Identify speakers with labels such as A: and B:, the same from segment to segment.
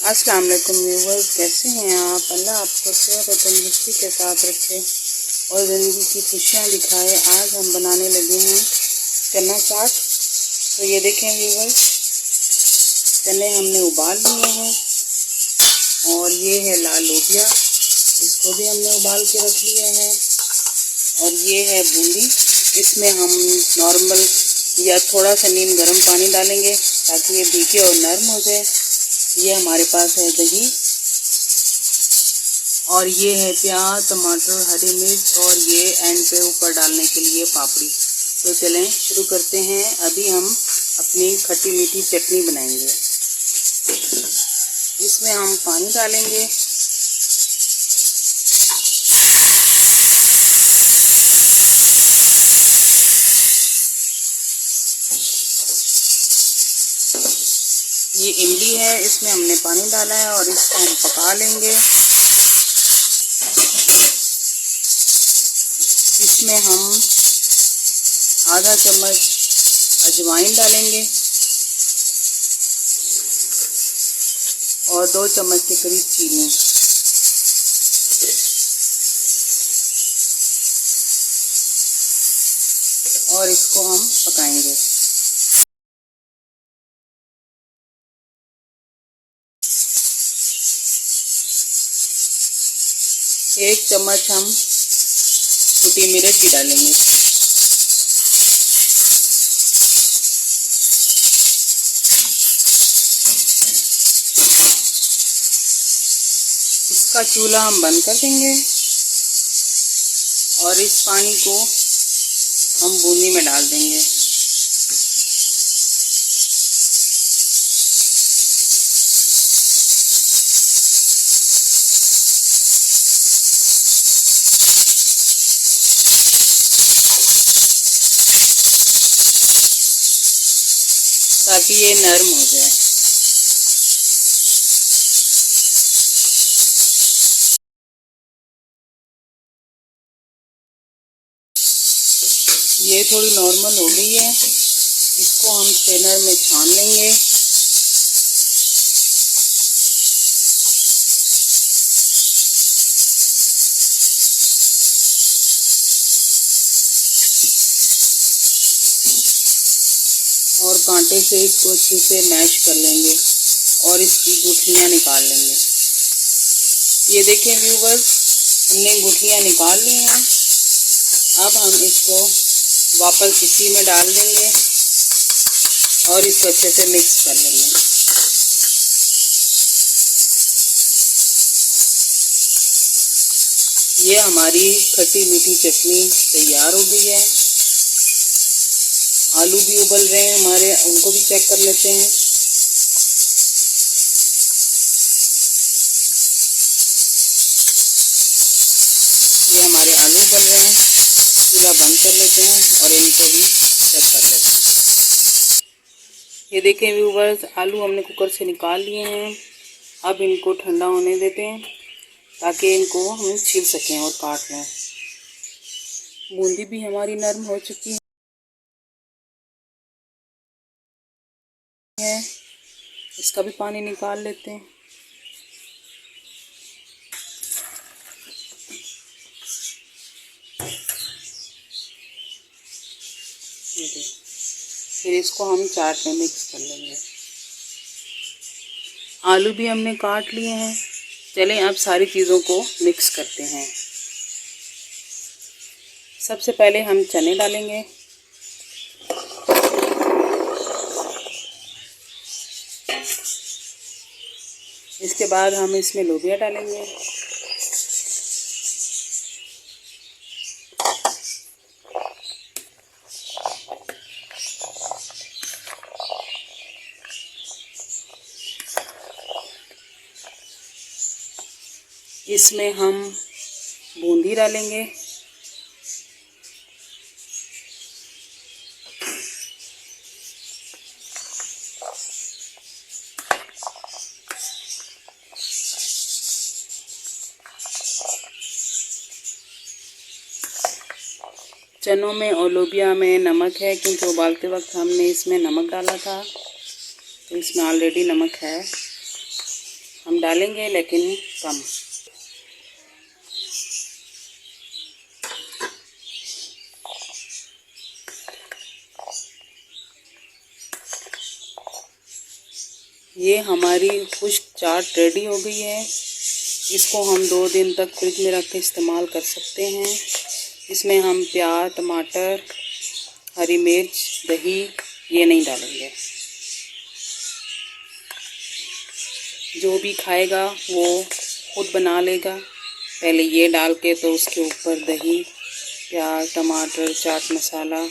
A: अस्सलाम वालेकुम व्यूवर्स, कैसे हैं आप। अल्लाह आपको सेहत और तंदुरुस्ती के साथ रखे और ज़िंदगी की खुशियाँ दिखाए। आज हम बनाने लगे हैं चना चाट। तो ये देखें व्यूवर्स, चने हमने उबाल लिए हैं और ये है लाल लोबिया, इसको भी हमने उबाल के रख लिया है। और ये है बूंदी, इसमें हम नॉर्मल या थोड़ा सा नीम गर्म पानी डालेंगे ताकि ये भीगे और नरम हो जाए। ये हमारे पास है दही और ये है प्याज, टमाटर, हरी मिर्च और ये एंड पे ऊपर डालने के लिए पापड़ी। तो चलें शुरू करते हैं। अभी हम अपनी खट्टी मीठी चटनी बनाएंगे। इसमें हम पानी डालेंगे। ये इमली है, इसमें हमने पानी डाला है और इसको हम पका लेंगे। इसमें हम आधा चम्मच अजवाइन डालेंगे और 2 चम्मच के करीब चीनी। और इसको हम पकाएंगे। एक चम्मच हम कुटी मिर्च भी डालेंगे। इसका चूल्हा हम बंद कर देंगे और इस पानी को हम बूंदी में डाल देंगे। ताकि ये नरम हो जाए। ये थोड़ी नॉर्मल हो गई है, इसको हम स्ट्रेनर में छान लेंगे। और कांटे से इसको अच्छे से मैश कर लेंगे और इसकी गुठलियाँ निकाल लेंगे। ये देखें व्यूवर्स, हमने गुठलियाँ निकाल ली हैं। अब हम इसको वापस इसी में डाल देंगे और इसको अच्छे से मिक्स कर लेंगे। ये हमारी खट्टी मीठी चटनी तैयार हो गई है। आलू भी उबल रहे हैं हमारे, उनको भी चेक कर लेते हैं। ये हमारे आलू उबल रहे हैं, चूल्हा बंद कर लेते हैं और इनको भी चेक कर लेते हैं। ये देखें व्यूवर्स, आलू हमने कुकर से निकाल लिए हैं। अब इनको ठंडा होने देते हैं ताकि इनको हम छील सकें और काट लें। बूंदी भी हमारी नरम हो चुकी है। इसका भी पानी निकाल लेते हैं। फिर इसको हम चाट में मिक्स कर लेंगे। आलू भी हमने काट लिए हैं। चलें अब सारी चीज़ों को मिक्स करते हैं। सबसे पहले हम चने डालेंगे। इसके बाद हम इसमें लोबिया डालेंगे। इसमें हम बूंदी डालेंगे। चनों में और लोबिया में नमक है क्योंकि उबालते वक्त हमने इसमें नमक डाला था, तो इसमें ऑलरेडी नमक है। हम डालेंगे लेकिन कम। ये हमारी खुश्क चाट रेडी हो गई है। इसको हम 2 दिन तक फ्रिज में रख के इस्तेमाल कर सकते हैं। इसमें हम प्याज, टमाटर, हरी मिर्च, दही ये नहीं डालेंगे। जो भी खाएगा वो खुद बना लेगा। पहले ये डाल के तो उसके ऊपर दही, प्याज, टमाटर, चाट मसाला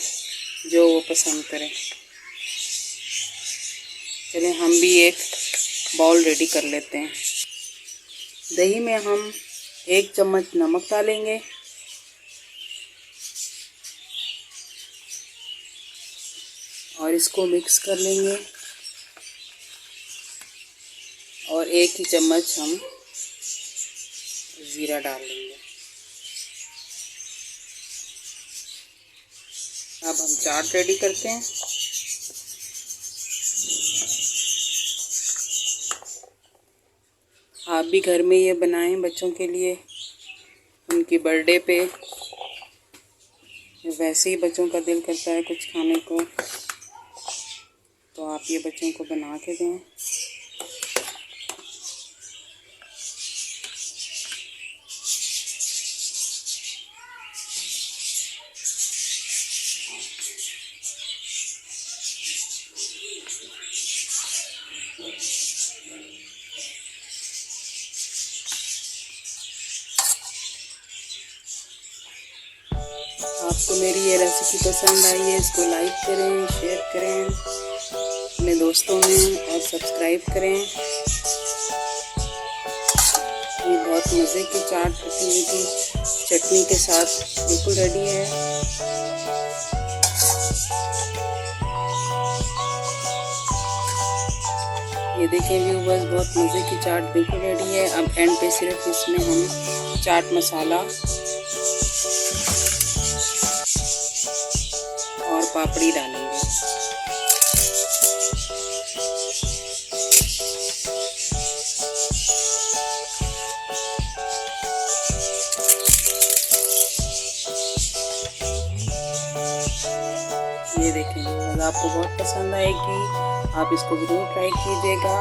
A: जो वो पसंद करें। चलिए हम भी एक बाउल रेडी कर लेते हैं। दही में हम 1 चम्मच नमक डालेंगे और इसको मिक्स कर लेंगे और 1 ही चम्मच हम ज़ीरा डाल लेंगे। अब हम चाट रेडी करते हैं। आप भी घर में ये बनाएं बच्चों के लिए, उनकी बर्थडे पे। वैसे ही बच्चों का दिल करता है कुछ खाने को, तो आप ये बच्चों को बना के दें। आपको मेरी ये रेसिपी पसंद आई है, इसको लाइक करें, शेयर करें अपने दोस्तों में और सब्सक्राइब करें। ये बहुत मज़े की चाट खट्टी मीठी चटनी के साथ बिल्कुल रेडी है। ये देखें व्यूअर्स, बहुत मज़े की चाट बिल्कुल रेडी है। अब एंड पे सिर्फ इसमें हम चाट मसाला और पापड़ी डालेंगे। ये देखें, आपको बहुत पसंद आएगी। आप इसको ज़रूर ट्राई कीजिएगा।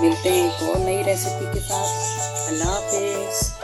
A: मिलते हैं एक और नई रेसिपी के साथ। अल्लाह हाफिज़।